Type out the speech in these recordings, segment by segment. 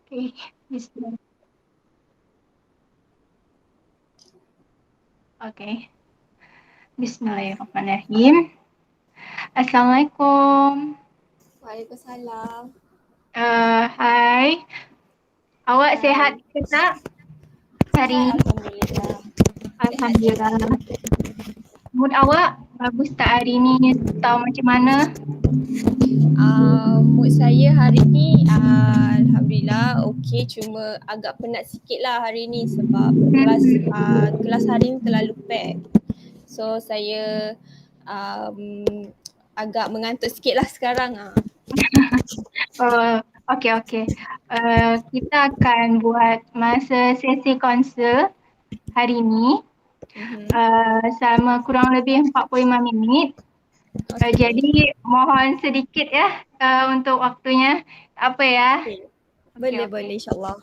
Okay. Bismillah. Okay. Bismillahirrahmanirrahim. Assalamualaikum. Waalaikumsalam. Hai. Awak Hai. sihat ke tak hari Sihat ni? Alhamdulillah. Alhamdulillah. Sehat-sehat. Mood awak bagus tak hari ni? Tahu macam mana? Mood saya hari ni Alhamdulillah okey, cuma agak penat sikit lah hari ni sebab kelas hari ni terlalu pack. So saya um, agak mengantuk sikit lah sekarang. Okey. Kita akan buat masa sesi konsul hari ni selama kurang lebih 45 minit. Okey. Jadi mohon sedikit ya untuk waktunya. Tak apa ya. Okay. Okey. Boleh insyaAllah.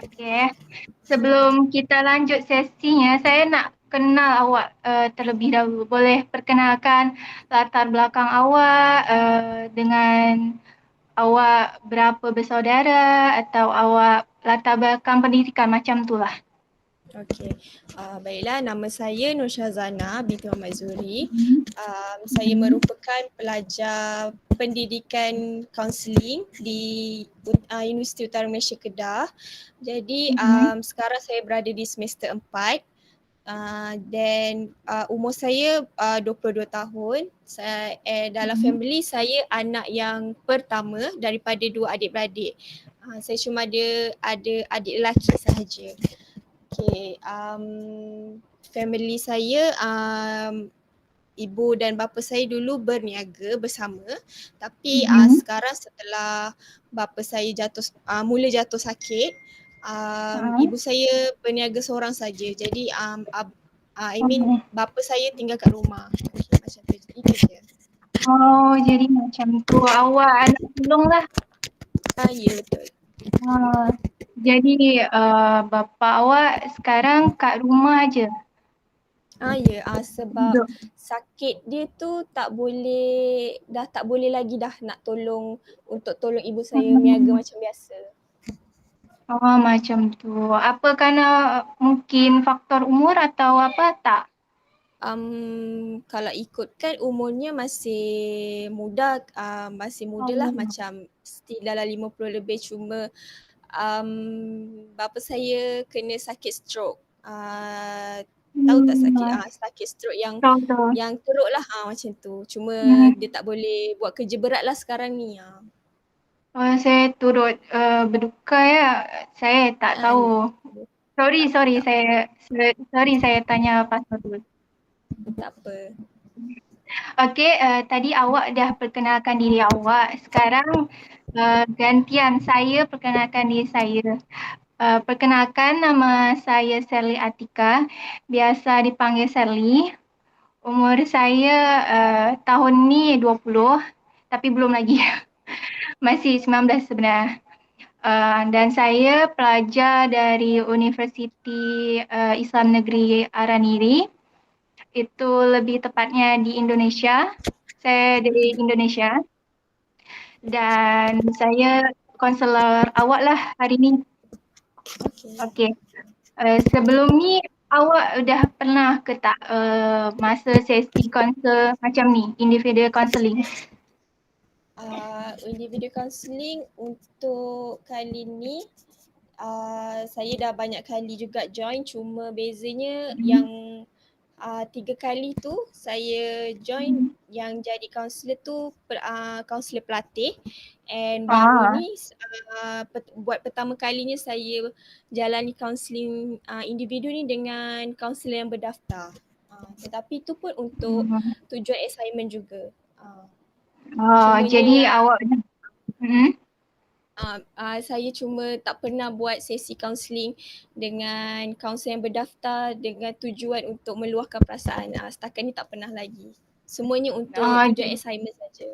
Okey. Sebelum kita lanjut sesinya, saya nak kenal awak terlebih dahulu. Boleh perkenalkan latar belakang awak dengan awak berapa bersaudara atau awak latar belakang pendidikan macam tu lah. Okey, baiklah, nama saya Nur Syazana binti Muhammad Zuri. Saya merupakan pelajar pendidikan kaunseling di Universiti Utara Malaysia Kedah. Jadi sekarang saya berada di semester 4 dan umur saya 22 tahun. Dalam family saya anak yang pertama daripada 2 adik-beradik. Saya cuma ada adik lelaki sahaja. Okay, family saya ibu dan bapa saya dulu berniaga bersama, tapi sekarang setelah bapa saya mula jatuh sakit, ibu saya berniaga seorang saja. Jadi bapa saya tinggal kat rumah. Okay, macam tu. Itu je. Oh, jadi macam tu. Awak anak sulung lah. Ya, betul. Jadi bapa awak sekarang kat rumah aje. Sebab sakit dia tu dah tak boleh lagi dah nak tolong ibu saya niaga macam biasa. Oh, macam tu. Apa kerana mungkin faktor umur atau apa tak? Kalau ikutkan umurnya masih muda lah, macam still dalam 50 lebih, cuma bapa saya kena sakit stroke. Tahu tak sakit stroke yang Tahu. yang teruk lah macam tu. Cuma dia tak boleh buat kerja berat lah sekarang ni. Saya turut berduka ya. Saya tak tahu. Sorry saya tanya pasal tu. Tak apa. Okey, tadi awak dah perkenalkan diri awak. Sekarang gantian saya perkenalkan diri saya. Perkenalkan, nama saya Sally Atika. Biasa dipanggil Sally. Umur saya tahun ni 20 tapi belum lagi. Masih 19 sebenarnya. Dan saya pelajar dari Universiti Islam Negeri Araniri. Itu lebih tepatnya di Indonesia. Saya dari Indonesia. Dan saya konselor awak lah hari ni. Okey. Sebelum ni awak dah pernah ke tak masa sesi konsel macam ni, individual counselling? Individual counselling untuk kali ni saya dah banyak kali juga join, cuma bezanya yang 3 kali tu saya join yang jadi kaunselor tu kaunselor pelatih, and baru ni buat pertama kalinya saya jalani kaunseling individu ni dengan kaunselor yang berdaftar. Tetapi tu pun untuk tujuan assignment juga. Jadi awak saya cuma tak pernah buat sesi kaunseling dengan kaunselor yang berdaftar dengan tujuan untuk meluahkan perasaan. Setakat ni tak pernah lagi. Semuanya untuk tujuan assignment saja.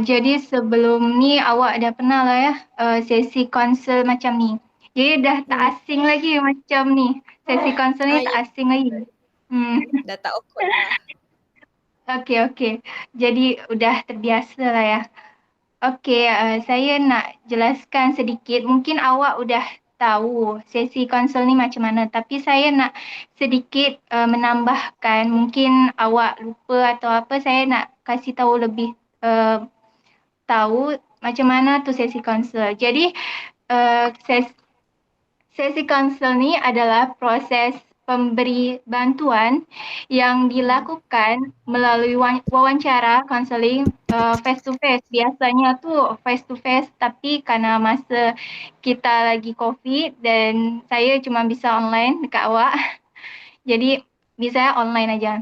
Jadi sebelum ni awak dah pernah lah ya sesi konsel macam ni. Jadi dah tak asing lagi macam ni. Sesi konsel ni tak asing lagi. Dah tak awkward lah. Okey. Jadi udah terbiasa lah ya. Okey, saya nak jelaskan sedikit. Mungkin awak udah tahu sesi konsul ni macam mana, tapi saya nak sedikit menambahkan. Mungkin awak lupa atau apa, saya nak kasih tahu lebih uh, tahu macam mana tu sesi konsul. Jadi sesi konsul ni adalah proses pemberi bantuan yang dilakukan melalui wawancara konseling face to face. Biasanya tu face to face, tapi karena masa kita lagi COVID dan saya cuma bisa online dekat awak. Jadi bisa online aja.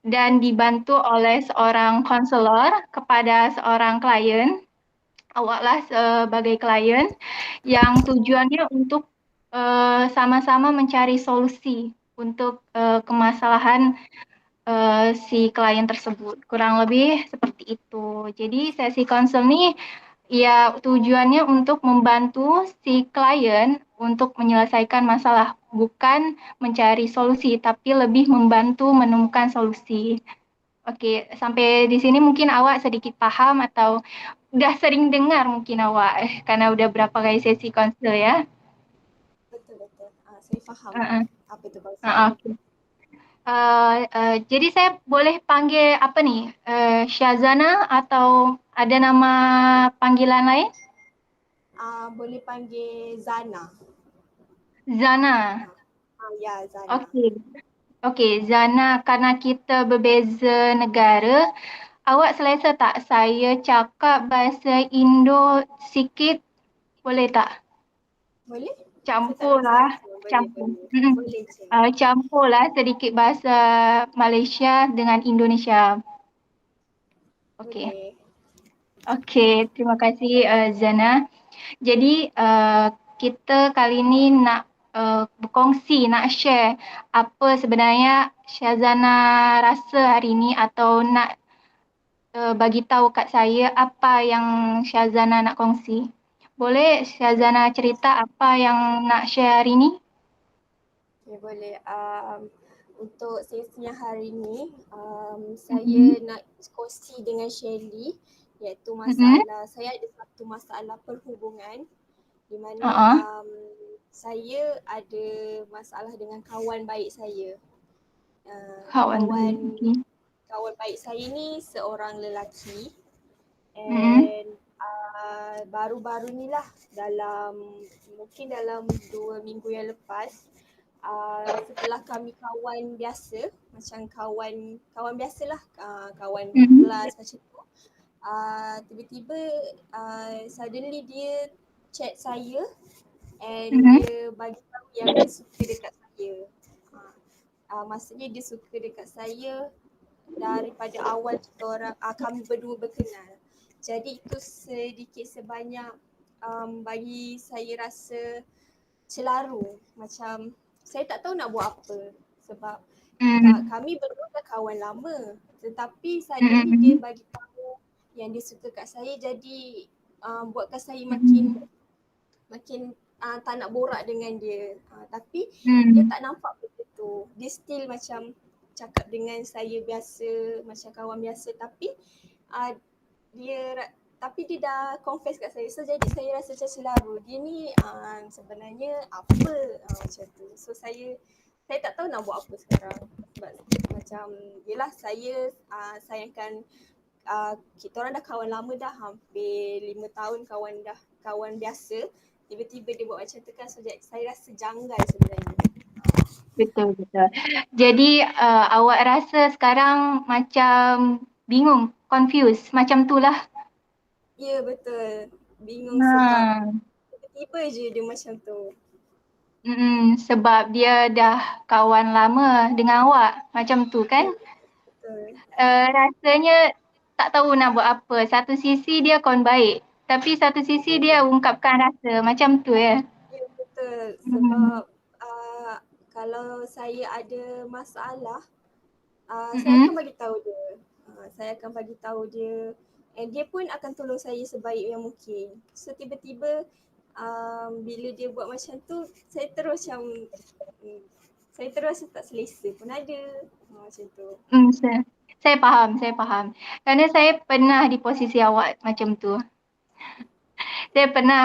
Dan dibantu oleh seorang konselor kepada seorang klien, awaklah sebagai klien yang tujuannya untuk sama-sama mencari solusi untuk kemasalahan si klien tersebut. Kurang lebih seperti itu. Jadi sesi konsul ni ya tujuannya untuk membantu si klien untuk menyelesaikan masalah, bukan mencari solusi, tapi lebih membantu menemukan solusi. Oke, sampai di sini mungkin awak sedikit paham atau udah sering dengar mungkin awak karena udah berapa kali sesi konsul ya. Betul-betul. Saya faham Uh-uh. apa itu konseling. Okay. Jadi saya boleh panggil apa nih? Syazana atau ada nama panggilan lain? Boleh panggil Zana. Zana. Ya, Zana. Okey. Okey, Zana, karena kita berbeza negara, awak selesa tak saya cakap bahasa Indo sikit? Boleh tak? Boleh? Saya tak ada Campur lah. masalah. Boleh, Campur. boleh. Mm-mm. Boleh je. Campur lah sedikit bahasa Malaysia dengan Indonesia. Okey. Boleh. Okey, terima kasih Zana. Jadi kita kali ni nak berkongsi, nak share apa sebenarnya Syazana rasa hari ni atau nak bagi tahu kat saya apa yang Syazana nak kongsi. Boleh Syazana cerita apa yang nak share hari ni? Okay, boleh. Untuk sesi yang hari ni, saya nak kongsi dengan Shelly, iaitu masalah, saya ada satu masalah perhubungan di mana saya ada masalah dengan kawan baik saya. Kawan Kawan baik saya ni seorang lelaki and baru-baru ni lah mungkin dalam 2 minggu yang lepas setelah kami kawan biasa, macam kawan biasalah, kawan kelas macam tu, tiba-tiba suddenly dia chat saya and dia bagi tahu yang dia suka dekat saya. Maksudnya dia suka dekat saya daripada awal kita orang kami berdua berkenal. Jadi itu sedikit sebanyak bagi saya rasa celaru, macam saya tak tahu nak buat apa sebab kami berdua dah kawan lama, tetapi suddenly dia bagi tahu yang dia suka kat saya, jadi buatkan saya makin tak nak borak dengan dia. Tapi dia tak nampak begitu. Dia still macam cakap dengan saya biasa, macam kawan biasa, tapi dia dah confess kat saya. So jadi saya rasa macam celaru. Dia ni sebenarnya apa macam tu. So saya tak tahu nak buat apa sekarang. Sebab macam yelah saya sayangkan kita orang dah kawan lama dah, hampir 5 tahun kawan biasa. Tiba-tiba dia buat macam tu kan, so saya rasa janggal sebenarnya. Betul. Jadi awak rasa sekarang macam bingung, confused, macam tu lah. Ya, betul. Bingung sebab tiba-tiba je dia macam tu. Sebab dia dah kawan lama dengan awak, macam tu kan? Betul. Rasanya tak tahu nak buat apa. Satu sisi dia kawan baik, tapi satu sisi dia ungkapkan rasa, macam tu ya? Ya, betul. Sebab kalau saya ada masalah, saya akan bagi tahu dia. Saya akan bagi tahu dia and dia pun akan tolong saya sebaik yang mungkin. So tiba-tiba bila dia buat macam tu, saya terus rasa tak selesa pun ada. Macam tu. Saya faham, saya faham. Kerana saya pernah di posisi awak macam tu. Saya pernah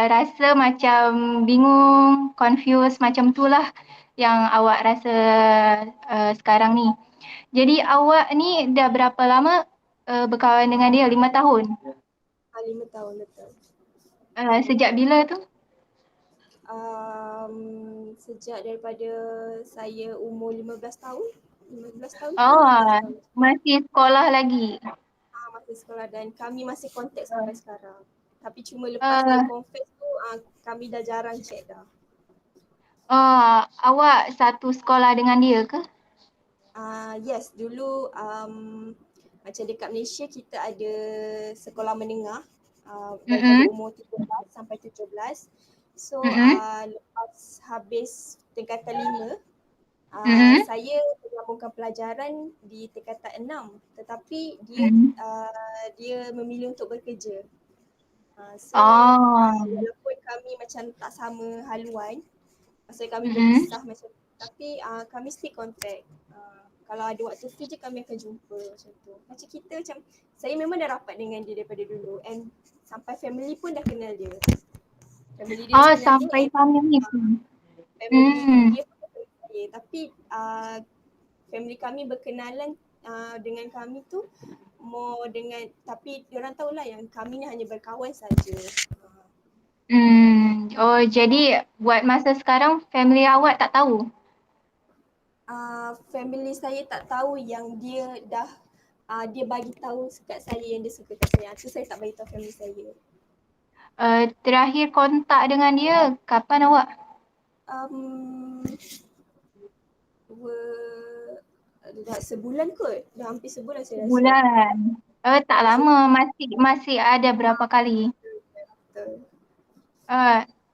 rasa macam bingung, confused macam tu lah yang awak rasa sekarang ni. Jadi awak ni dah berapa lama berkawan dengan dia? 5 tahun? 5 tahun betul. Sejak bila tu? Sejak daripada saya umur 15 tahun. 15 tahun ke Oh, 16 tahun. masih sekolah lagi. Masih sekolah dan kami masih kontak sampai sekarang. Tapi cuma lepas dia Uh, confess tu kami dah jarang chat dah. Awak satu sekolah dengan dia ke? Yes, dulu macam dekat Malaysia kita ada sekolah menengah daripada Mm-mm. umur 13 sampai 17. So Mm-mm. lepas habis tingkatan 5, Mm-mm. saya menyambungkan pelajaran di tingkatan 6, tetapi dia Mm. dia memilih untuk bekerja. So Oh. walaupun kami macam tak sama haluan, masa kami Mm-mm. berpisah macam tu, tapi kami still contact. Kalau ada waktu free je kami akan jumpa macam tu. Macam kita macam, saya memang dah rapat dengan dia daripada dulu and sampai family pun dah kenal dia. Family dia dah kenal dia Sampai and family pun. family Hmm. dia pun dah kenal saya. Tapi family kami berkenalan dengan kami tu more dengan, tapi diorang tahulah yang kami ni hanya berkawan saja. Oh, jadi buat masa sekarang family awak tak tahu? Family saya tak tahu yang dia dah dia bagi tahu kat saya yang dia suka kat saya. Tu saya tak bagi tahu family saya. Terakhir kontak dengan dia kapan awak? Um, dah sebulan kot. Dah hampir sebulan saya rasa. Bulan. Tak Dah lama, masih ada berapa kali. betul.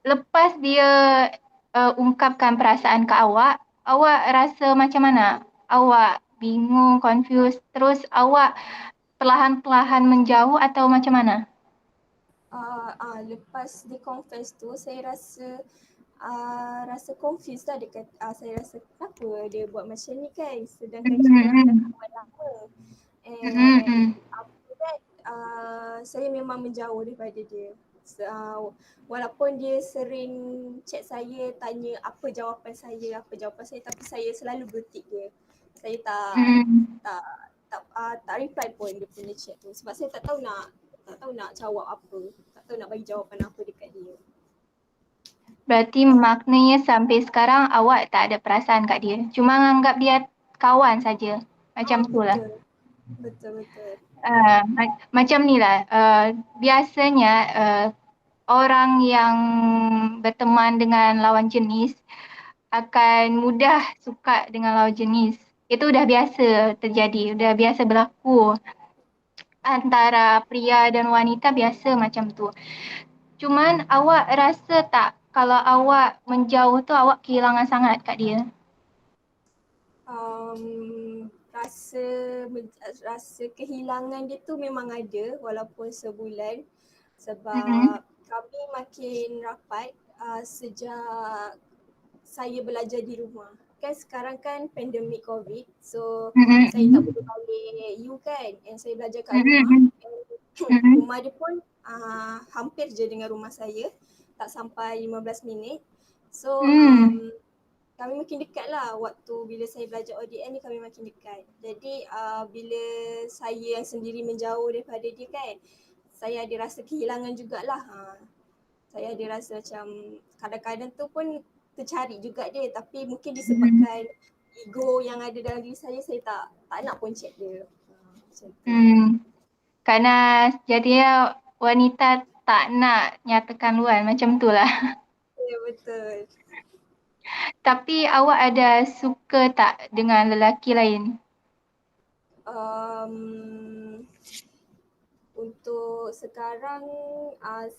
Lepas dia ungkapkan perasaan ke awak, awak rasa macam mana? Awak bingung, confused, terus awak perlahan-perlahan menjauh atau macam mana? Lepas di confess tu saya rasa confused lah dekat saya rasa kenapa dia buat macam ni kan, sedangkan kita orang dah Mm-mm. kawan lama. And Mm-mm. after that saya memang menjauh daripada dia. Walaupun dia sering chat saya, tanya apa jawapan saya, tapi saya selalu bertik dia. Saya Mm. tak tak reply pun dia punya chat tu sebab saya tak tahu nak jawab apa, tak tahu nak bagi jawapan apa dekat dia. Berarti maknanya sampai sekarang awak tak ada perasaan kat dia. Cuma anggap dia kawan saja. Macam tu lah. Betul. Betul. Macam ni lah. Biasanya orang yang berteman dengan lawan jenis akan mudah suka dengan lawan jenis. Itu dah biasa terjadi, dah biasa berlaku antara pria dan wanita biasa macam tu. Cuman awak rasa tak kalau awak menjauh tu awak kehilangan sangat kat dia? Rasa rasa kehilangan dia tu memang ada walaupun sebulan sebab Mm-mm. kami makin rapat sejak saya belajar di rumah. Kan sekarang kan pandemik COVID, so saya tak Mm-mm. boleh balik U kan, and saya belajar kat rumah. Mm-mm. Mm-mm. Rumah dia pun hampir je dengan rumah saya, tak sampai 15 minit. So Mm. kami makin dekat lah waktu bila saya belajar ODM ni, kami makin dekat. Jadi bila saya yang sendiri menjauh daripada dia kan, saya ada rasa kehilangan jugalah. Saya ada rasa macam kadang-kadang tu pun tercari juga dia, tapi mungkin disebabkan ego yang ada dalam diri saya tak nak pun chat dia. Macam tu. Kerana jadinya wanita tak nak nyatakan luar macam tu lah. Ya betul. Tapi awak ada suka tak dengan lelaki lain? Um, untuk sekarang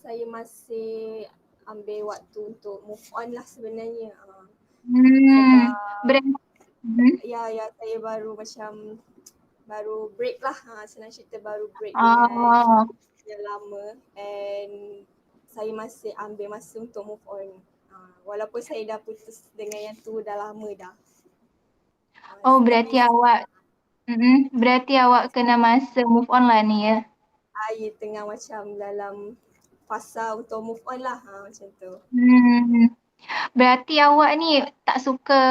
saya masih ambil waktu untuk move on lah sebenarnya. Hmm. Sebab Berapa? Hmm. saya baru break lah, senang cerita baru break dengan Oh. yang lama, and saya masih ambil masa untuk move on. Walaupun saya dah putus dengan yang tu dah lama dah. Oh, Tapi berarti awak Berarti awak kena masa move on lah ni ya. Ya tengah macam dalam fasa untuk move on lah macam tu. Hmm. Berarti awak ni tak suka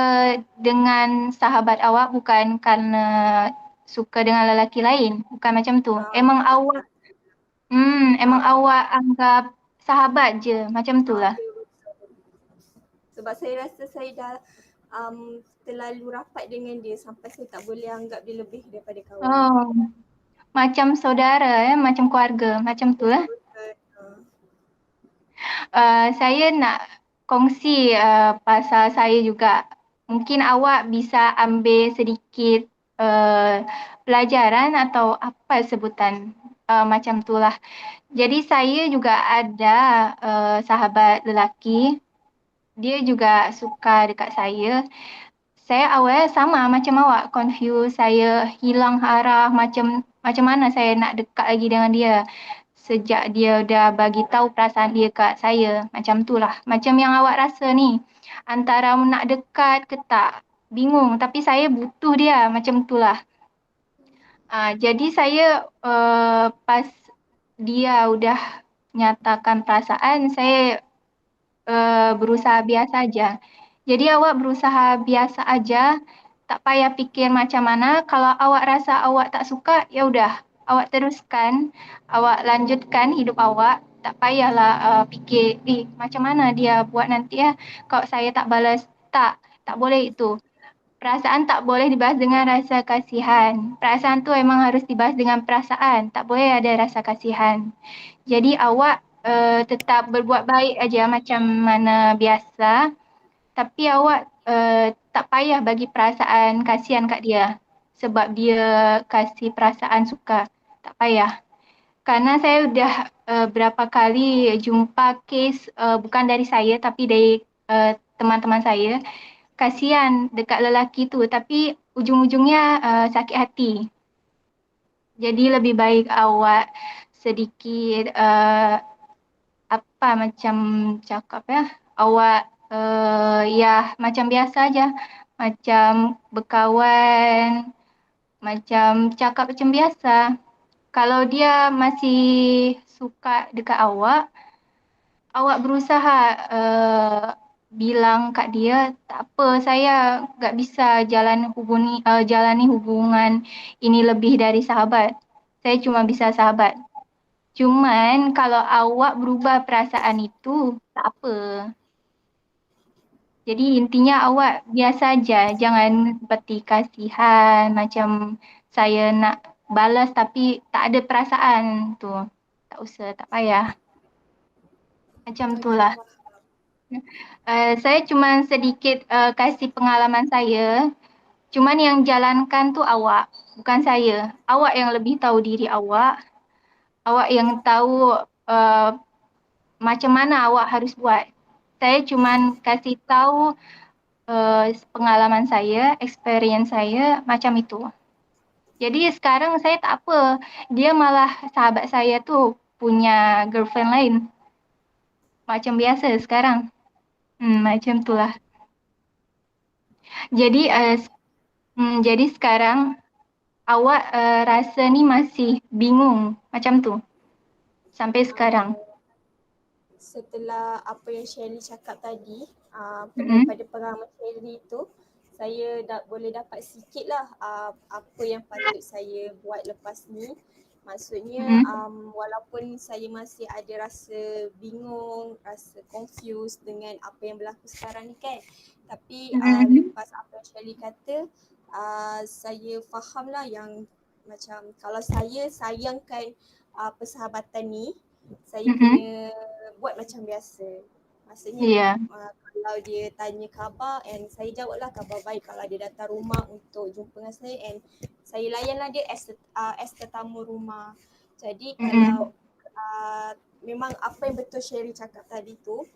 dengan sahabat awak bukan karena suka dengan lelaki lain, bukan macam tu. Emang awak, Tak. emang Ah, awak anggap sahabat je, macam tu lah. ya betul. Sebab saya rasa saya dah terlalu rapat dengan dia sampai saya tak boleh anggap dia lebih daripada kawan. Oh, macam saudara macam keluarga, macam tu lah. Betul. Saya nak kongsi pasal saya juga. Mungkin awak bisa ambil sedikit uh, pelajaran atau apa sebutan macam tu lah. Jadi saya juga ada sahabat lelaki, dia juga suka dekat saya. Saya awalnya sama macam awak, confused, saya hilang arah macam macam mana saya nak dekat lagi dengan dia. Sejak dia udah bagi tahu perasaan dia kat saya, macam tu lah. Macam yang awak rasa ni, antara nak dekat ke tak, bingung. Tapi saya butuh dia, macam tu lah. Jadi saya pas dia udah nyatakan perasaan, saya berusaha biasa aja. Jadi awak berusaha biasa aja, tak payah fikir macam mana. Kalau awak rasa awak tak suka, ya udah, awak teruskan, awak lanjutkan hidup awak. Tak payahlah fikir, macam mana dia buat nanti ya. Kalau saya tak balas, tak boleh itu. Perasaan tak boleh dibahas dengan rasa kasihan. Perasaan tu emang harus dibahas dengan perasaan. Tak boleh ada rasa kasihan. Jadi awak tetap berbuat baik aja macam mana biasa, tapi awak tak payah bagi perasaan kasihan kat dia sebab dia kasih perasaan suka. Tak payah. Karena saya udah berapa kali jumpa kes bukan dari saya tapi dari teman-teman saya. Kasihan dekat lelaki tu tapi ujung-ujungnya sakit hati. Jadi lebih baik awak sedikit apa macam cakap ya awak ya macam biasa aja macam berkawan macam cakap macam biasa kalau dia masih suka dekat awak berusaha bilang kat dia tak apa saya nggak bisa jalani hubungan ini lebih dari sahabat saya cuma bisa sahabat. Cuman kalau awak berubah perasaan itu, tak apa. Jadi intinya awak biasa aja, jangan seperti kasihan macam saya nak balas tapi tak ada perasaan tu. Tak usah, tak payah. Macam tu Okey, lah. faham. Saya cuma sedikit kasih pengalaman saya. Cuman yang jalankan tu awak, bukan saya. Awak yang lebih tahu diri awak. Awak yang tahu uh, macam mana awak harus buat. Saya cuma kasih tahu pengalaman saya, experience saya macam itu. Jadi sekarang saya tak apa. Dia malah sahabat saya tu punya girlfriend lain. Macam biasa sekarang. Macam itulah. Jadi Okey. jadi sekarang awak rasa ni masih bingung macam tu sampai sekarang. Uh, Setelah apa yang Shelly cakap tadi, Mm-mm. daripada pengalaman Shelly tu, saya boleh dapat sikit lah apa yang patut saya buat lepas ni. Maksudnya Mm-mm. walaupun saya masih ada rasa bingung, rasa confused dengan apa yang berlaku sekarang ni kan. Tapi Mm-mm. lepas apa yang Shelly kata, saya faham lah yang macam kalau saya sayangkan persahabatan ni, saya Mm-mm. kena buat macam biasa. Maksudnya Iya. kalau dia tanya khabar and saya jawablah khabar baik kalau dia datang rumah untuk jumpa dengan saya and saya layanlah dia as tetamu rumah. Jadi Mm-mm. kalau memang apa yang betul Sherry cakap tadi tu,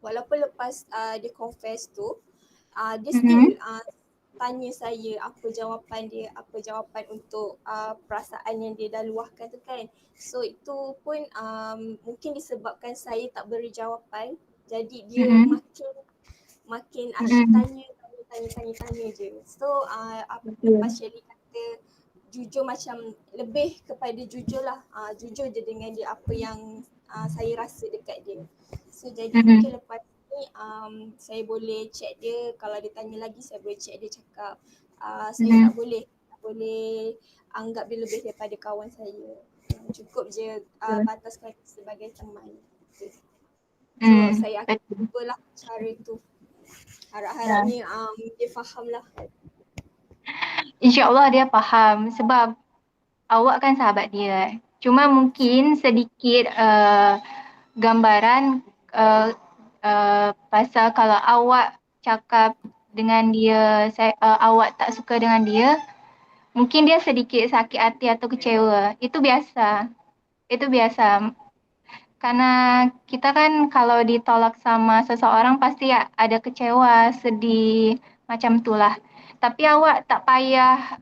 walaupun lepas dia confess tu, dia still Mm-mm. tanya saya apa jawapan untuk perasaan yang dia dah luahkan tu kan. So itu pun mungkin disebabkan saya tak beri jawapan, jadi dia Mm-mm. makin makin asyik Mm-mm. tanya je. So lepas Betul. Shelly kata jujur, macam lebih kepada jujur lah. Jujur je dengan dia apa yang saya rasa dekat dia. So jadi mungkin lepas ni saya boleh check dia, kalau dia tanya lagi saya boleh check dia cakap saya tak boleh anggap dia lebih daripada kawan saya. Cukup je bataskan sebagai teman. So saya akan cubalah cara tu. Harap-harapnya dia faham lah. InsyaAllah dia faham sebab awak kan sahabat dia. Cuma mungkin sedikit gambaran pasal kalau awak cakap dengan dia, awak tak suka dengan dia, mungkin dia sedikit sakit hati atau kecewa. Itu biasa. Itu biasa. Karena kita kan kalau ditolak sama seseorang pasti ada kecewa, sedih, macam itulah. Tapi awak tak payah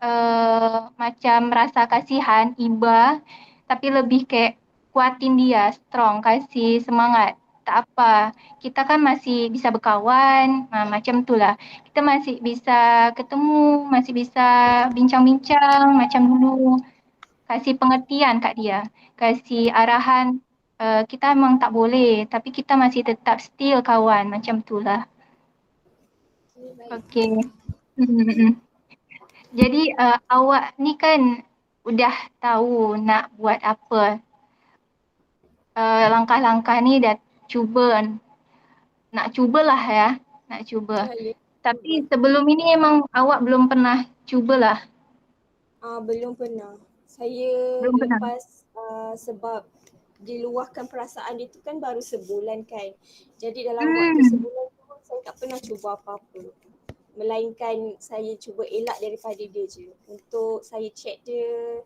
macam rasa kasihan, iba, tapi lebih kayak kuatin dia, strong, kasih semangat. Tak apa, kita kan masih bisa berkawan, macam itulah. Kita masih bisa ketemu, masih bisa bincang-bincang macam dulu. Kasih pengertian kat dia, kasih arahan. Kita memang tak boleh, tapi kita masih tetap still kawan, macam itulah. Okay, baik. Okey. Jadi awak ni kan udah tahu nak buat apa. Langkah-langkah ni dah cuba, nak cubalah ya, nak cuba. Ya. Tapi sebelum ini emang awak belum pernah cubalah. Belum pernah. Saya Belum pernah. lepas sebab diluahkan perasaan dia tu kan baru sebulan kan. Jadi dalam waktu sebulan tu saya tak pernah cuba apa-apa. Melainkan saya cuba elak daripada dia je. Untuk saya check dia,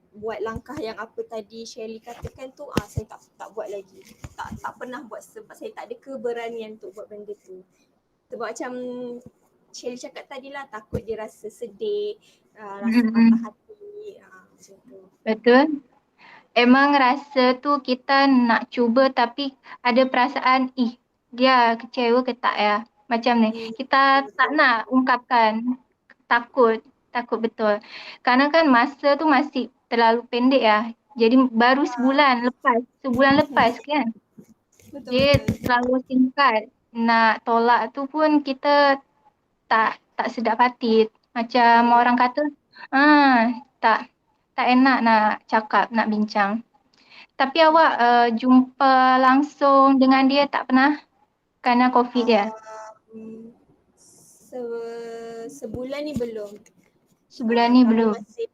buat langkah yang apa tadi Shelly katakan tu, saya tak buat lagi. Tak pernah buat sebab saya tak ada keberanian untuk buat benda tu. Sebab macam Shelly cakap tadi lah, takut dia rasa sedih, rasa patah hati, macam tu. Betul. Emang rasa tu kita nak cuba tapi ada perasaan, dia kecewa ke tak ya? Macam ni. Kita tak nak ungkapkan. Takut. Takut betul. Karena kan masa tu masih terlalu pendek ya. Jadi baru sebulan lepas. Sebulan lepas kan. Dia Betul-betul. terlalu singkat. Nak tolak tu pun kita tak sedap hati. Macam orang kata, tak tak enak nak cakap, nak bincang. Tapi awak jumpa langsung dengan dia tak pernah? Kerana COVID dia? Sebulan ni belum. Sebulan ni Kami belum? masih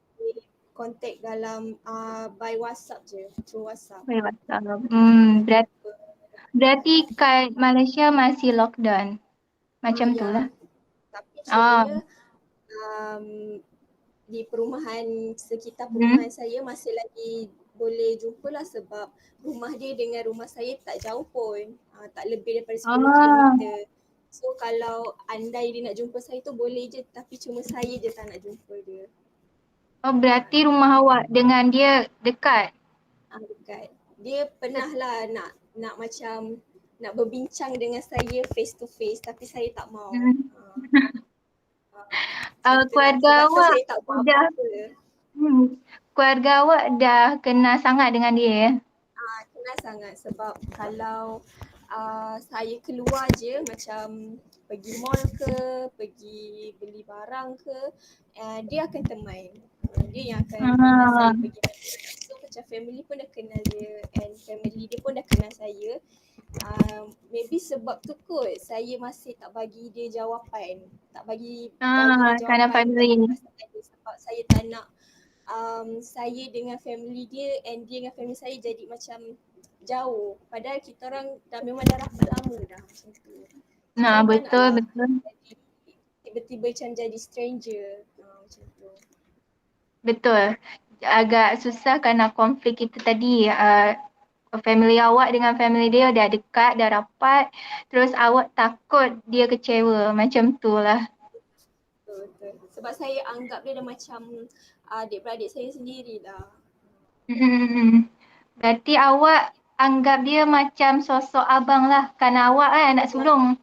kontak dalam by WhatsApp je, through WhatsApp. By WhatsApp. Berarti kat Malaysia masih lockdown? Macam tu lah. Tapi ceritanya di perumahan, sekitar perumahan saya masih lagi boleh jumpa lah sebab rumah dia dengan rumah saya tak jauh pun, tak lebih daripada 10 kilometer. So kalau andai dia nak jumpa saya tu boleh je, tapi cuma saya je tak nak jumpa dia. Oh, berarti rumah awak dengan dia dekat? Dekat. Dia pernah lah nak macam nak berbincang dengan saya face to face, tapi saya tak mau. Keluarga awak saya tak buat dah keluarga awak dah kenal sangat dengan dia ya? Kenal sangat sebab kalau saya keluar je macam pergi mall ke, pergi beli barang ke, dia akan teman. Dia yang akan teman saya pergi mana. So macam family pun dah kenal dia and family dia pun dah kenal saya. Maybe sebab tu kot saya masih tak bagi dia jawapan. Tak bagi dia kerana jawapan family. sebab saya tak nak saya dengan family dia and dia dengan family saya jadi macam jauh. Padahal kita orang memang dah rapat lama dah macam tu. Betul. Jadi, tiba-tiba macam jadi stranger macam tu. Betul. Agak susah kerana konflik itu tadi. Family awak dengan family dia dah dekat, dah rapat. Terus awak takut dia kecewa. Macam tu lah. Betul. Sebab saya anggap dia dah macam adik-beradik saya sendirilah. Berarti awak anggap dia macam sosok abang lah. Kerana awak kan anak sulung.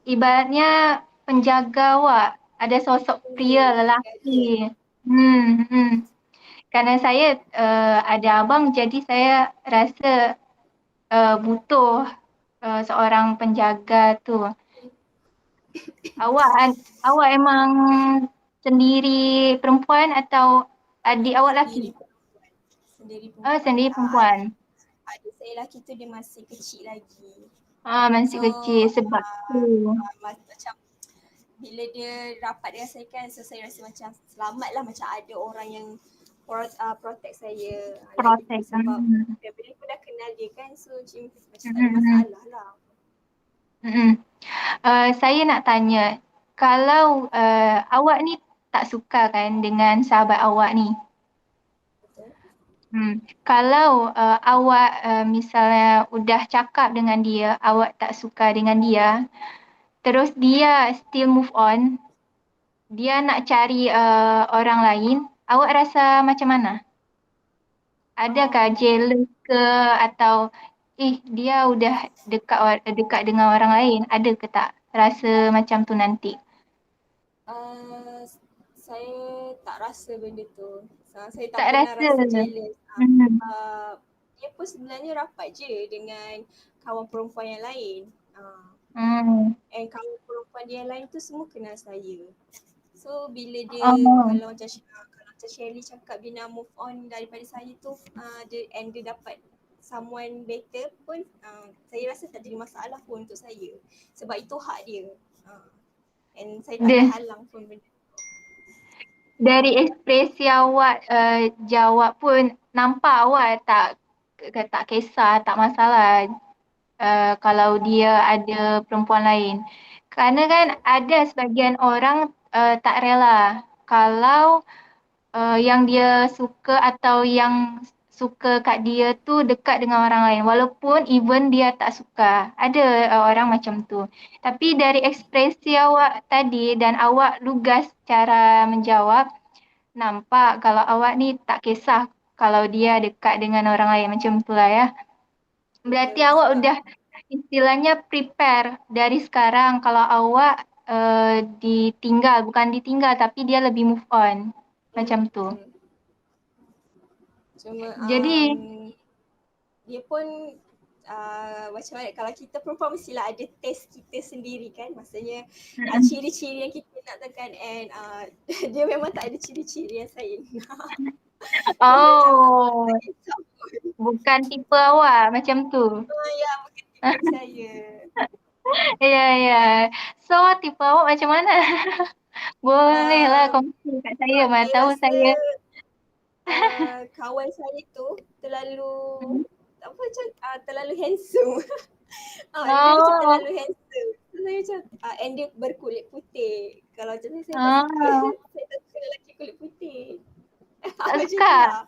Ibaratnya penjaga awak. ada sosok pria Tunggu, ada. lelaki. Kerana saya ada abang, jadi saya rasa butuh seorang penjaga tu. Awak emang sendiri perempuan atau adik awak Sendiri lelaki? perempuan. Sendiri perempuan. Sendiri perempuan. Adik saya lelaki tu dia masih kecil lagi. Masih So kecil sebab tu. macam bila dia rapat dengan saya kan, so saya rasa macam selamat lah, macam ada orang yang protect saya. Lagipun Protect. sebab bila aku dah kenal dia kan, so macam tak ada Hmm. masalah lah. Saya nak tanya, kalau awak ni tak suka kan dengan sahabat awak ni, Betul? kalau awak misalnya udah cakap dengan dia, awak tak suka dengan dia, terus dia still move on, dia nak cari orang lain, awak rasa macam mana? Adakah jealous ke atau dia udah dekat dengan orang lain? Ada ke tak rasa macam tu nanti? Uh, saya tak rasa benda tu. Saya tak Tak pernah rasa. rasa jealous. Hmm. Dia pun sebenarnya rapat je dengan kawan perempuan yang lain. Hmm. And kawan perempuan dia yang lain tu semua kenal saya. So bila dia Oh, kalau macam Shelly cakap dia nak move on daripada saya tu, dia dapat someone better pun, saya rasa tak jadi masalah pun untuk saya. Sebab itu hak dia. And saya tak ada dia, halang pun benda. dari ekspresi awak jawab pun nampak awak tak kisah, tak masalah kalau dia ada perempuan lain. Kerana kan ada sebagian orang tak rela kalau yang dia suka atau yang suka kat dia tu dekat dengan orang lain. Walaupun even dia tak suka. Ada orang macam tu. Tapi dari ekspresi awak tadi dan awak lugas cara menjawab, nampak kalau awak ni tak kisah kalau dia dekat dengan orang lain. Macam itulah ya. Berarti Betul awak sebab udah istilahnya prepare dari sekarang kalau awak ditinggal, bukan ditinggal tapi dia lebih move on. Macam tu. mm. Cuma Jadi, dia pun macam mana, kalau kita perempuan mestilah ada test kita sendiri kan, maksudnya ciri-ciri yang kita nak tekan, and dia memang tak ada ciri-ciri yang saya nak. So saya macam oh, tak kisah pun. bukan tipe awak macam tu. Ya, bukan tipe saya. Ya, ya. So, tipe awak macam mana? Boleh lah Um, kongsi kat saya. Mana saya tahu rasa saya. kawan saya tu terlalu apa macam terlalu handsome. Dia macam Oh, terlalu handsome. So, saya macam and dia berkulit putih. Kalau macam saya tak suka. ah, Saya tak suka lelaki kulit putih. tak Macam suka. tu lah.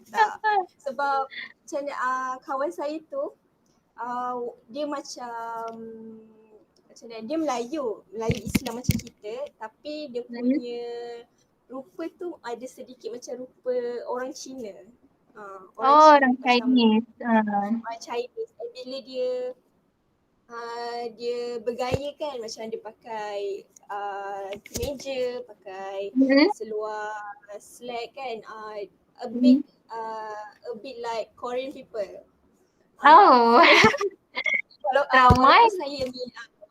Tak. Sebab macam kawan saya tu dia macam mana, dia Melayu Islam macam kita, tapi dia punya rupa tu ada sedikit macam rupa orang Cina. Orang Oh, Cina orang macam Chinese. orang Chinese. And bila dia bergaya kan, macam dia pakai kemeja, pakai Hmm. seluar slack kan, Hmm. a bit like Korean people. Oh, So ramai.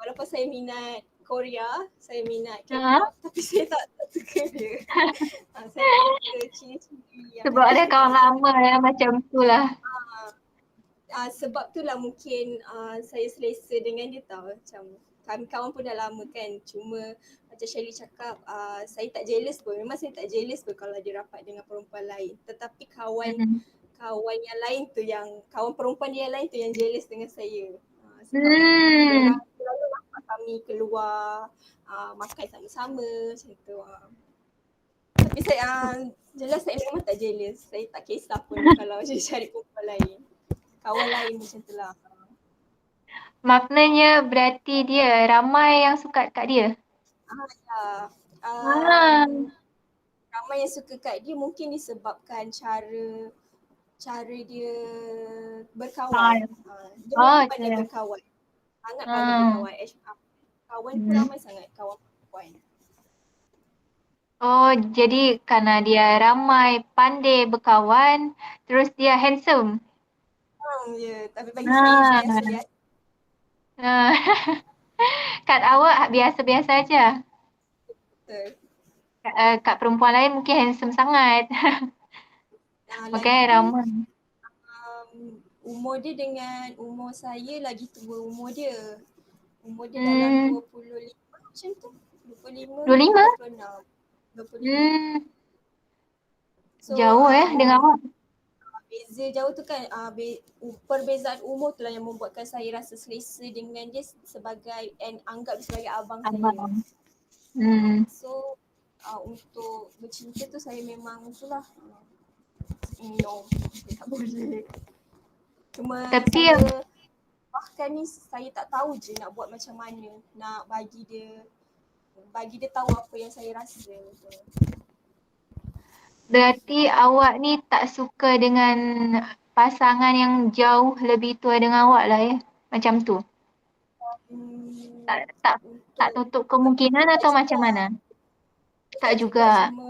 walaupun saya minat Korea, saya minat Ah, K-pop, tapi saya tak suka dia. Saya tak suka ciri-ciri yang sebab ada macam kawan tu. lama ya, macam tu lah. Sebab tu lah mungkin saya selesa dengan dia tau. Macam kami kawan pun dah lama kan. Cuma macam Shelly cakap, saya tak jealous pun. Memang saya tak jealous pun kalau dia rapat dengan perempuan lain. Tetapi kawan yang lain tu, kawan perempuan dia yang lain tu yang jealous dengan saya. Sebab Hmm. diorang selalu nampak kami keluar, makan sama-sama macam tu. Tapi saya jelas saya memang tak jealous. Saya tak kisah pun kalau dia cari perempuan lain. Kawan lain macam tu lah. Maknanya berarti dia ramai yang suka kat dia. Ya. Ah. Ramai yang suka kat dia mungkin disebabkan cara dia Ah. berkawan. Dia Oh, memang pandai okay. berkawan. Sangat pandai berkawan. Kawan pun ramai sangat, kawan perempuan. Oh, jadi karena dia ramai, pandai berkawan, terus dia handsome. Ya, tapi bagi saya Ah, biasa-biasa. ah. Kat awak biasa-biasa aja. Kat perempuan lain mungkin handsome sangat. Makanya Lagipun ramai. umur dia dengan umur saya lagi tua umur dia. Umur dia dalam Hmm, 25 macam tu. 25 ke 25? 26. 25. Hmm, So jauh dengan awak. beza jauh tu kan perbezaan umur tu lah yang membuatkan saya rasa selesa dengan dia sebagai and anggap dia sebagai abang saya. Abang. Hmm. So untuk bercinta tu saya memang itulah no, saya tak boleh. Cuma Tapi saya bahkan ni saya tak tahu je nak buat macam mana nak bagi dia tahu apa yang saya rasa. berarti awak ni tak suka dengan pasangan yang jauh lebih tua dengan awak lah ya. Macam tu. Tak, Hmm, tak, tak untuk tutup kemungkinan tak atau juga, macam mana? Tak tak juga juga. cuma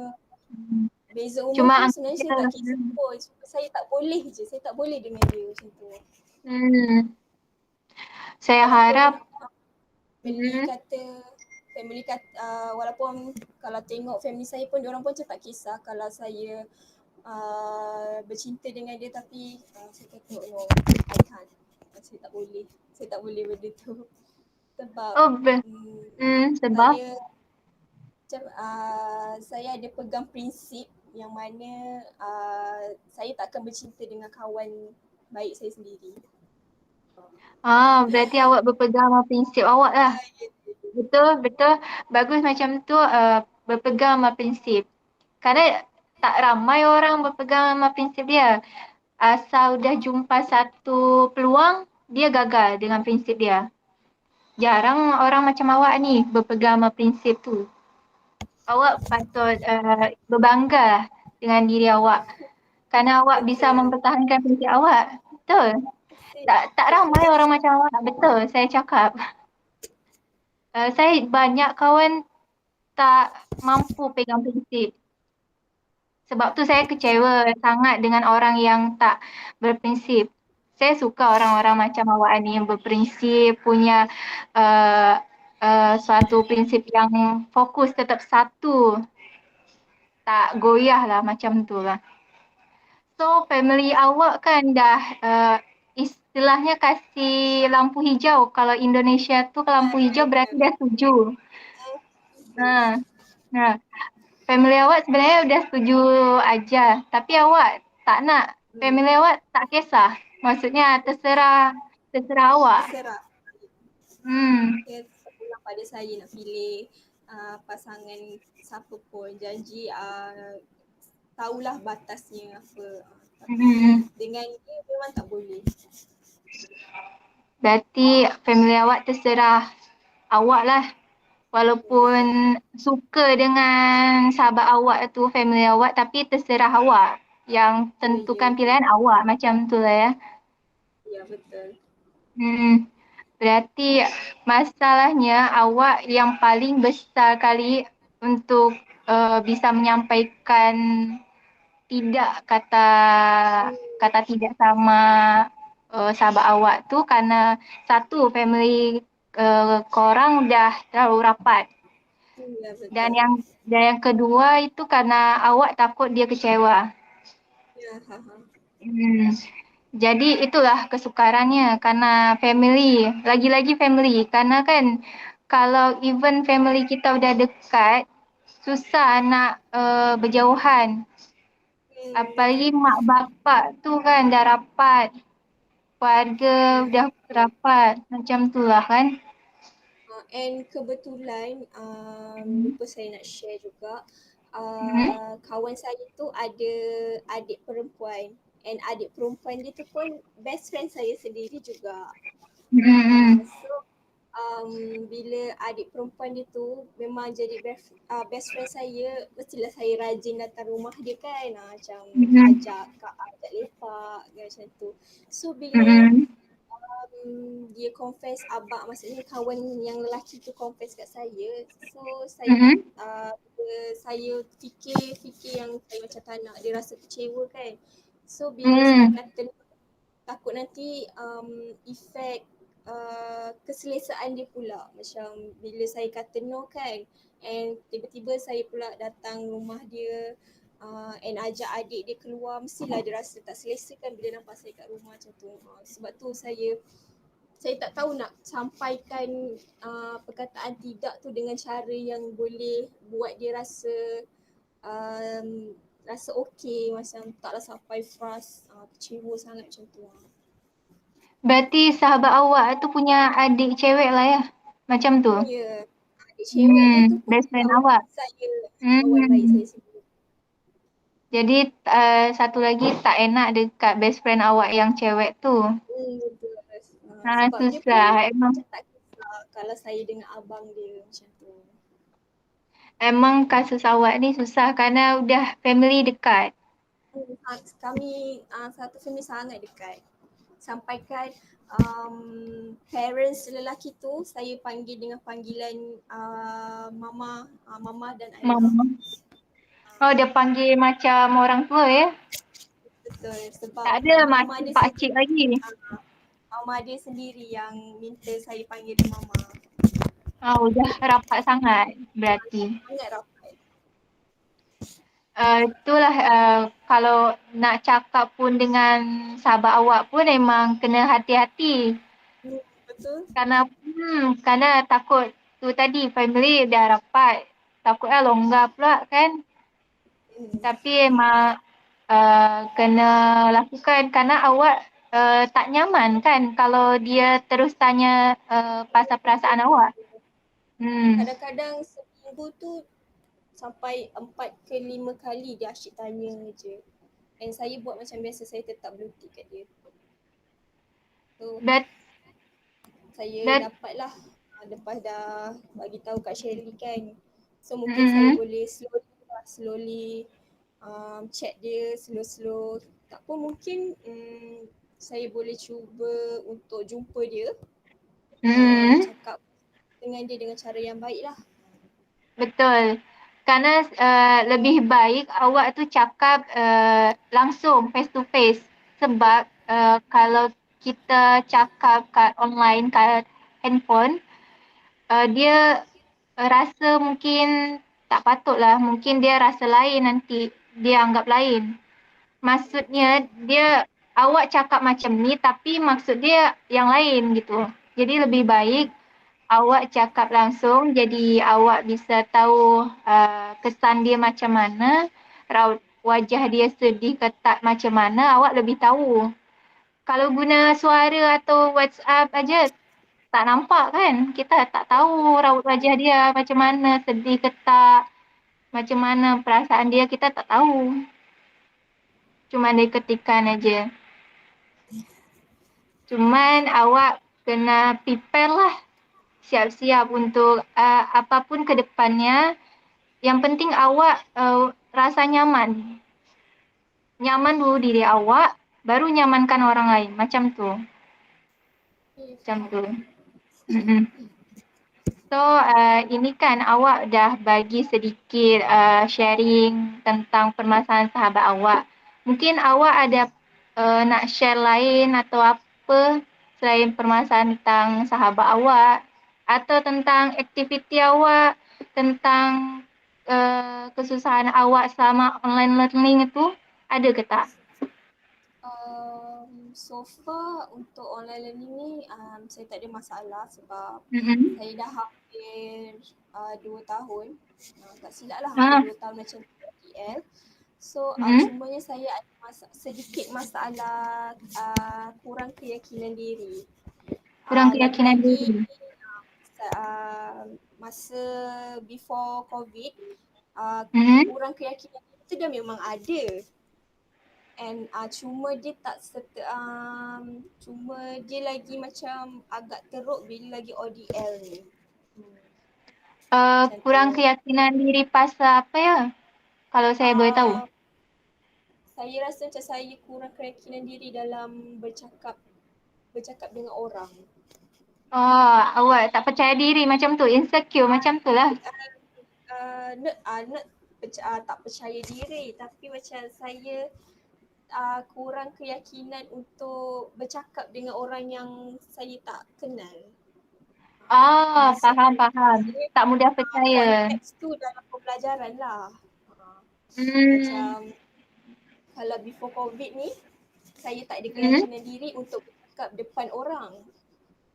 Hmm. beza umur Cuma tu sebenarnya saya anggapnya, tak kisah pun. Cuma saya tak boleh je, saya tak boleh dengan dia macam tu. hmm, saya Walaupun harap, family hmm, kata walaupun kalau tengok family saya pun diorang pun macam tak kisah kalau saya bercinta dengan dia tapi saya kata no, I can't. Saya tak boleh. Saya tak boleh benda tu. Sebab oh, mm, sebab, saya macam saya ada pegang prinsip yang mana saya tak akan bercinta dengan kawan baik saya sendiri. berarti awak berpegang sama prinsip awak lah. Ya, Betul, betul. Bagus macam tu, berpegang sama prinsip. Kerana tak ramai orang berpegang sama prinsip dia. Asal dah jumpa satu peluang, dia gagal dengan prinsip dia. Jarang orang macam awak ni berpegang sama prinsip tu. Awak patut berbangga dengan diri awak. Kerana awak bisa betul. mempertahankan prinsip awak. Betul. Tak ramai orang macam awak. Betul, saya cakap. Saya banyak kawan tak mampu pegang prinsip. Sebab tu saya kecewa sangat dengan orang yang tak berprinsip. Saya suka orang-orang macam awak ni yang berprinsip, punya uh, suatu prinsip yang fokus tetap satu, tak goyah lah macam tu lah. So family awak kan dah istilahnya kasih lampu hijau. Kalau Indonesia tu kalau lampu hijau berarti dah setuju. Ha, nah, family awak sebenarnya udah setuju aja, tapi awak tak nak. Family awak tak kisah. Maksudnya terserah awak. Terserah. Hmm. Dia terpulang pada saya nak pilih pasangan siapa pun. Janji tahulah batasnya apa. Tapi Hmm. dengan dia memang tak boleh. Berarti family awak terserah awak lah. Walaupun Betul. suka dengan sahabat awak tu, family awak, tapi terserah awak. Yang Ya, ya, tentukan ya. pilihan awak macam tu lah ya. Ya, betul. Hmm. Berarti masalahnya awak yang paling besar kali untuk bisa menyampaikan tidak kata kata tidak sama sahabat awak tu karena satu family korang dah terlalu rapat Ya, dan betul. yang kedua itu karena awak takut dia kecewa. Ya, ha, ha. Hmm. Jadi itulah kesukarannya karena family, lagi-lagi family. Karena kan kalau even family kita udah dekat, susah nak berjauhan. Apalagi Betul. mak bapak tu kan dah rapat, keluarga Ya, udah betul. rapat, macam tu lah kan. And kebetulan Hmm. lupa saya nak share juga Hmm. kawan saya tu ada adik perempuan and adik perempuan dia tu pun best friend saya sendiri juga. Hmm. So bila adik perempuan dia tu memang jadi best friend saya, mestilah saya rajin datang rumah dia kan, macam ajak lepak macam tu. So bila Hmm. dia confess abang, maksudnya kawan yang lelaki tu confess kat saya. So saya tak Mm-mm. saya fikir yang saya macam tak nak dia rasa kecewa kan. So bila saya Mm. kata takut nanti efek keselesaan dia pula, macam bila saya kata no kan, and tiba-tiba saya pula datang rumah dia and ajak adik dia keluar, mestilah dia rasa tak selesa kan bila nampak saya kat rumah macam tu. Sebab tu saya tak tahu nak sampaikan perkataan tidak tu dengan cara yang boleh buat dia rasa okey, macam taklah sampai frust, kecewa sangat macam tu. Berarti sahabat awak tu punya adik cewek lah ya? Macam tu? Ya, adik cewek dia tu pun Best friend kawan awak? saya, kawan baik Hmm. saya sendiri. Jadi satu lagi tak enak dekat best friend awak yang cewek tu. Betul. Nah, Sebab dia pun susah. macam tak kisah kalau saya dengan abang dia macam tu. Emang kasus awak ni susah kerana udah family dekat. Kami satu family sangat dekat. Sampaikan parents lelaki tu saya panggil dengan panggilan mama dan ayah. Mama. Oh, dia panggil macam orang tua ya? Betul, sebab Tak ada mama makcik dia pakcik sendiri, lagi. mama dia sendiri yang minta saya panggil dia mama. Oh, udah rapat sangat berarti. Sangat rapat. Itulah kalau nak cakap pun dengan sahabat awak pun memang kena hati-hati. Betul. Karena takut tu tadi family dah rapat. Takutlah longgar pula kan. Tapi memang kena lakukan kerana awak tak nyaman kan kalau dia terus tanya pasal perasaan awak. Kadang-kadang seminggu tu sampai 4 ke 5 kali dia asyik tanya je. And saya buat macam biasa, saya tetap blue tick kat dia. So That saya that dapatlah lepas dah bagi tahu kat Shelly kan. So mungkin saya mm-mm. boleh slowly chat dia slow. Tak pun mungkin saya boleh cuba untuk jumpa dia and Mm-mm. cakap dengan dia dengan cara yang baik lah. Betul. Kerana lebih baik awak tu cakap langsung face to face. Sebab kalau kita cakap kat online, kat handphone, dia rasa mungkin tak patut lah. Mungkin dia rasa lain nanti. Dia anggap lain. Maksudnya dia awak cakap macam ni tapi maksud dia yang lain gitu. Jadi lebih baik awak cakap langsung jadi awak bisa tahu kesan dia macam mana, raut wajah dia sedih ke tak macam mana, awak lebih tahu. Kalau guna suara atau WhatsApp aja tak nampak kan? Kita tak tahu raut wajah dia macam mana, sedih ke tak, macam mana perasaan dia kita tak tahu. Cuma dia ketikan aja. Cuman awak kena prepare lah, siap-siap untuk apapun ke depannya. Yang penting awak rasa nyaman. Nyaman dulu diri awak, baru nyamankan orang lain. Macam tu. Macam tu. Mm-mm. So, ini kan awak dah bagi sedikit sharing tentang permasalahan sahabat awak. Mungkin awak ada nak share lain atau apa selain permasalahan tentang sahabat awak atau tentang aktiviti awak, tentang kesusahan awak selama online learning itu, ada ke tak? So far untuk online learning ni saya tak ada masalah sebab Mm-mm. saya dah hampir 2 tahun, tak silap lah hampir Ah, 2 tahun macam tu PL. So mm-mm. cumanya saya ada sedikit masalah kurang keyakinan diri. Kurang keyakinan Lagi-lagi diri. masa before COVID, Mm-mm. kurang keyakinan diri tu dah memang ada. And cuma dia tak cuma dia lagi macam agak teruk bila lagi ODL ni. Macam tu. Kurang keyakinan diri pasal apa ya? Kalau saya boleh tahu. Uh, saya rasa macam saya kurang keyakinan diri dalam bercakap dengan orang. Oh, awak tak percaya diri macam tu, insecure macam tu lah. Not tak percaya diri, tapi macam saya kurang keyakinan untuk bercakap dengan orang yang saya tak kenal. Ah, faham, faham. Maksudnya Tak mudah percaya. konteks tu dalam pembelajaran lah. Uh, Hmm. Macam kalau before COVID ni, saya tak ada Hmm. keyakinan diri untuk bercakap depan orang.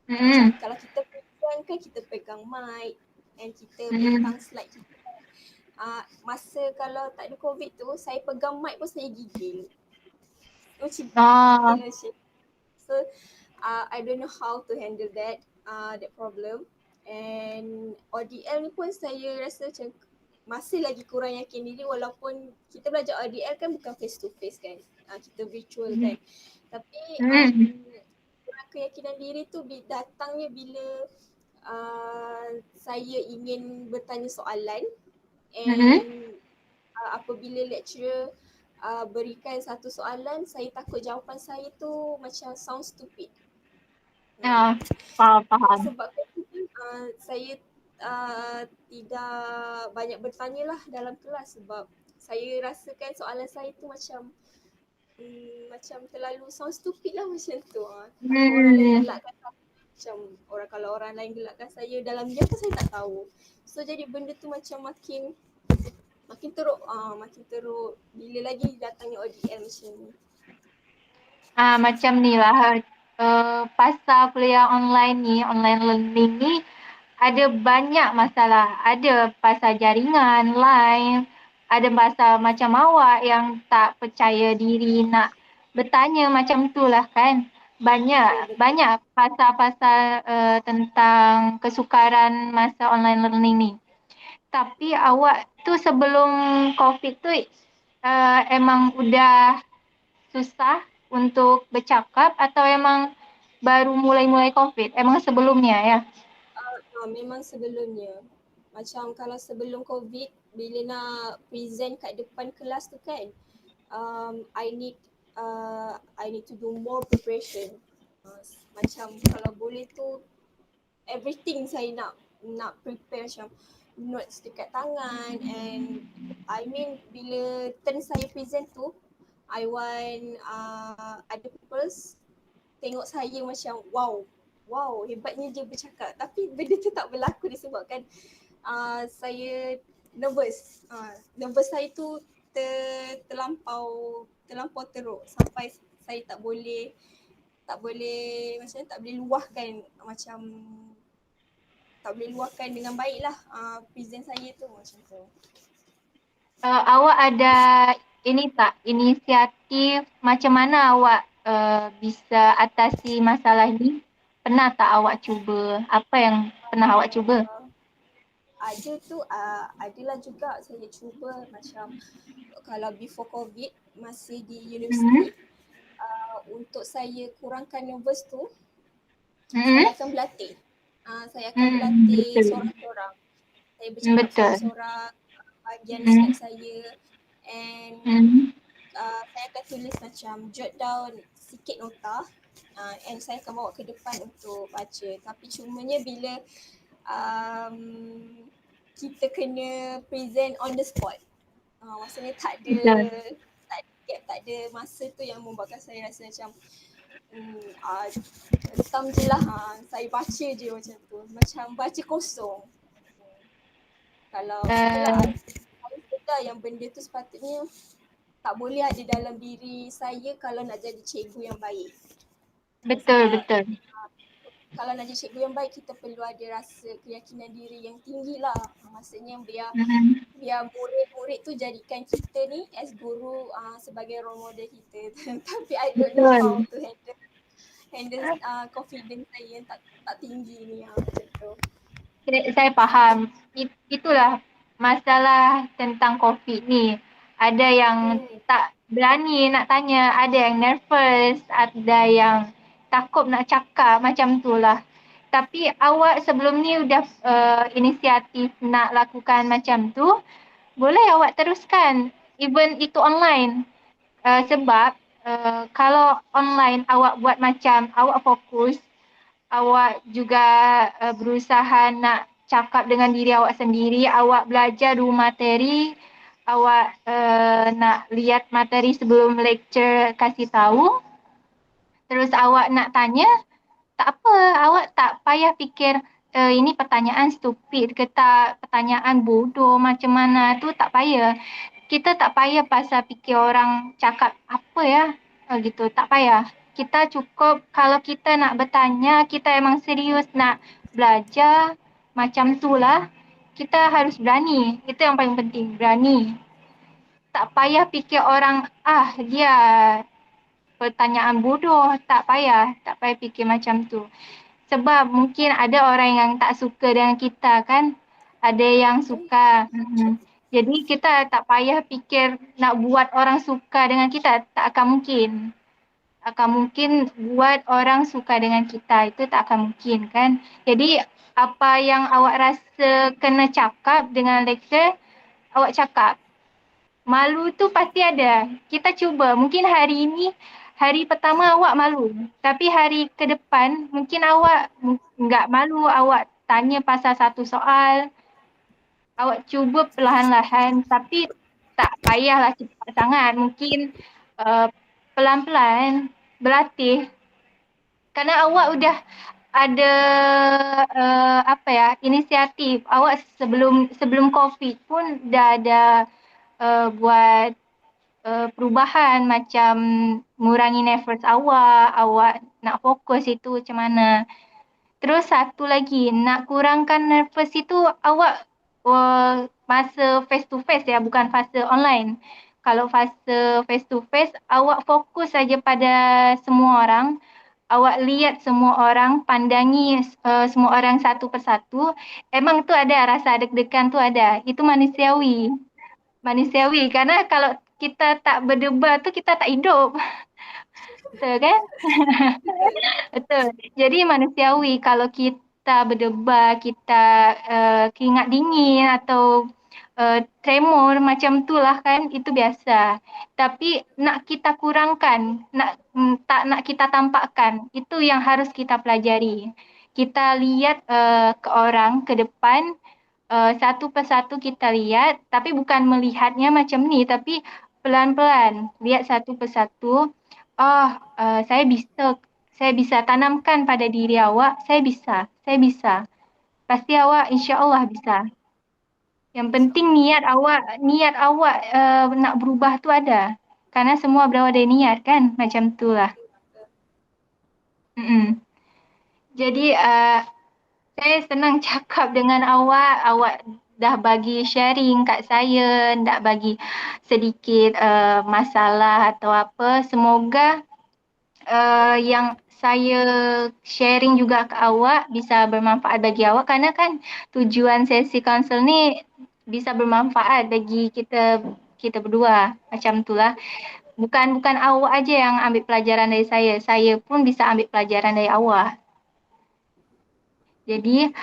Macam Hmm. kalau kita pegang kan kita pegang mic and kita Hmm. bentang slide kita. Masa kalau tak ada COVID tu, saya pegang mic pun saya gigil. Macam Ah. gigil macam. So I don't know how to handle that problem. And ODL ni pun saya rasa macam masih lagi kurang yakin diri walaupun kita belajar ODL kan bukan face to face kan. Kita virtual kan. Tapi Hmm. kurang keyakinan diri tu datangnya bila saya ingin bertanya soalan Hmm. and apabila lecturer berikan satu soalan, saya takut jawapan saya tu macam sound stupid. Ah, faham, faham. Sebab saya tidak banyak bertanya lah dalam kelas sebab saya rasakan soalan saya tu macam terlalu sound stupid lah macam tu. Takut orang lain Hmm. gelakkan saya. Macam kalau orang lain gelakkan saya dalam dia pun saya tak tahu. So jadi benda tu macam makin teruk bila lagi datangnya ODL macam ni. Macam ni lah. Pasal kuliah online ni, online learning ni, ada banyak masalah. Ada pasal jaringan, line, ada pasal macam awak yang tak percaya diri nak bertanya macam tu lah kan. Banyak, Betul. banyak pasal-pasal tentang kesukaran masa online learning ni. Tapi awak tu sebelum COVID tu emang udah susah untuk bercakap atau emang baru mulai-mulai COVID? Emang sebelumnya ya? Memang sebelumnya. Macam kalau sebelum COVID, bila nak present kat depan kelas tu kan, I need to do more preparation. Macam kalau boleh tu everything saya nak prepare macam notes dekat tangan and I mean bila turn saya present tu, I want other people's tengok saya macam wow hebatnya dia bercakap, tapi benda tu tak berlaku disebabkan saya nervous. Nervous saya tu terlampau teruk sampai saya tak boleh macam tak boleh luahkan macam tak boleh luahkan dengan baik lah present saya tu macam tu. Awak ada ini tak, inisiatif macam mana awak bisa atasi masalah ni? Pernah tak awak cuba? Apa yang pernah awak cuba? Ada tu adalah juga saya cuba macam kalau before COVID masih di universiti, untuk saya kurangkan nervous tu saya akan berlatih. Saya akan berlatih Betul. seorang-seorang. Saya bercakap Betul. seorang-seorang bahagian slide saya and saya akan tulis macam jot down sikit nota and saya akan bawa ke depan untuk baca. Tapi cumanya bila kita kena present on the spot. Maksudnya tak ada masa tu yang membuatkan saya rasa macam hentam je lah. Saya baca je macam tu. Macam baca kosong. Kalau itulah saya sedar yang benda tu sepatutnya tak boleh ada dalam diri saya kalau nak jadi cikgu yang baik. Betul, Sebab, betul. Kalau nak jadi cikgu yang baik kita perlu ada rasa keyakinan diri yang tinggi lah. Maksudnya biar murid-murid tu jadikan kita ni as guru sebagai role model kita. Tapi I don't know how to handle confidence saya yang tak tinggi ni macam tu. Saya faham. Itulah masalah tentang COVID ni. Ada yang tak berani nak tanya, ada yang nervous, ada yang takut nak cakap macam tu lah. Tapi awak sebelum ni udah inisiatif nak lakukan macam tu, boleh awak teruskan even itu online. Sebab kalau online awak buat macam awak fokus, awak juga berusaha nak cakap dengan diri awak sendiri, awak belajar dulu materi, awak nak lihat materi sebelum lecturer kasih tahu, terus awak nak tanya, tak apa, awak tak payah fikir ini pertanyaan stupid ke tak, pertanyaan bodoh macam mana tu tak payah. Kita tak payah pasal fikir orang cakap apa ya, gitu, tak payah. Kita cukup kalau kita nak bertanya, kita emang serius nak belajar, macam tu lah. Kita harus berani, itu yang paling penting, berani. Tak payah fikir orang, dia pertanyaan bodoh, tak payah fikir macam tu. Sebab mungkin ada orang yang tak suka dengan kita kan, ada yang suka. Jadi kita tak payah fikir nak buat orang suka dengan kita, tak akan mungkin. Akan mungkin buat orang suka dengan kita, itu tak akan mungkin kan. Jadi apa yang awak rasa kena cakap dengan lecturer, awak cakap. Malu tu pasti ada. Kita cuba. Mungkin hari ini, hari pertama awak malu. Tapi hari ke depan, mungkin awak enggak malu. Awak tanya pasal satu soal. Awak cuba perlahan-lahan. Tapi tak payahlah cepat sangat. Mungkin pelan-pelan berlatih. Kerana awak udah ada inisiatif. Awak sebelum COVID pun dah ada buat perubahan macam mengurangi nervous awak nak fokus itu macam mana. Terus satu lagi, nak kurangkan nervous itu awak masa face to face ya, bukan fase online. Kalau fase face to face, awak fokus saja pada semua orang. Awak lihat semua orang, pandangi semua orang satu persatu. Emang tu ada rasa deg-degan tu ada. Itu manusiawi. Manusiawi karena kalau kita tak berdebar tu kita tak hidup. Betul kan? Betul. Jadi manusiawi kalau kita berdebar, kita keringat dingin atau tremor macam tu lah kan, itu biasa. Tapi nak kita kurangkan, tak nak kita tampakkan, itu yang harus kita pelajari. Kita lihat ke orang, ke depan, satu persatu kita lihat, tapi bukan melihatnya macam ni, tapi pelan-pelan lihat satu persatu. Saya bisa tanamkan pada diri awak, saya bisa. Pasti awak insya Allah bisa. Yang penting niat awak nak berubah tu ada. Karena semua berawal dari niat kan, macam tu lah. Jadi saya senang cakap dengan awak dah bagi sharing kat saya, dah bagi sedikit masalah atau apa. Semoga yang saya sharing juga ke awak bisa bermanfaat bagi awak kerana kan tujuan sesi kaunsul ni bisa bermanfaat bagi kita berdua. Macam itulah. Bukan awak aja yang ambil pelajaran dari saya pun bisa ambil pelajaran dari awak. Jadi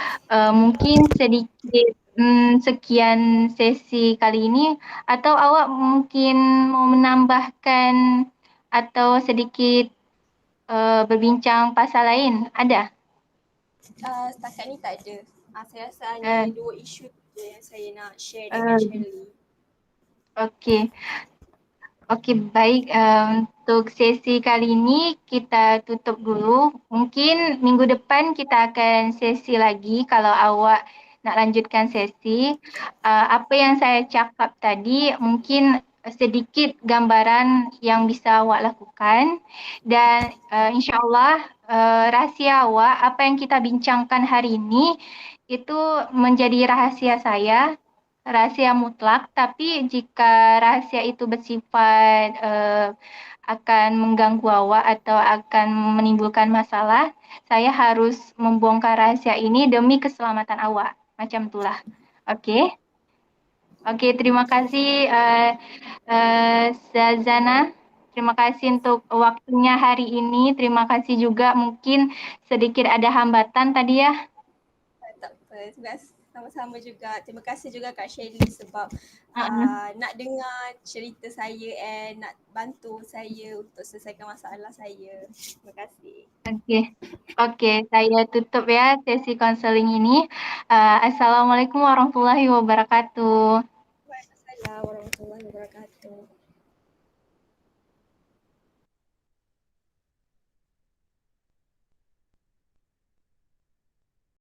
mungkin sedikit sekian sesi kali ini atau awak mungkin mau menambahkan atau sedikit berbincang pasal lain, ada? Setakat ni tak ada. Saya rasa hanya 2 isu je yang saya nak share dengan Shirley. Okey, baik. Untuk sesi kali ini kita tutup dulu. Mungkin minggu depan kita akan sesi lagi kalau awak nak lanjutkan sesi. Apa yang saya cakap tadi mungkin sedikit gambaran yang bisa awak lakukan dan insyaAllah rahsia awak, apa yang kita bincangkan hari ini itu menjadi rahasia saya, rahasia mutlak, tapi jika rahasia itu bersifat akan mengganggu awak atau akan menimbulkan masalah, saya harus membongkar rahasia ini demi keselamatan awak. Macam itulah. Okey. Okey, terima kasih Zazana. Terima kasih untuk waktunya hari ini. Terima kasih juga mungkin sedikit ada hambatan tadi ya. Tak apa, Sama-sama juga. Terima kasih juga Kak Shelly sebab nak dengar cerita saya and nak bantu saya untuk selesaikan masalah saya. Terima kasih. Oke, oke, saya tutup ya sesi konseling ini. Assalamualaikum warahmatullahi wabarakatuh. Waalaikumsalam warahmatullahi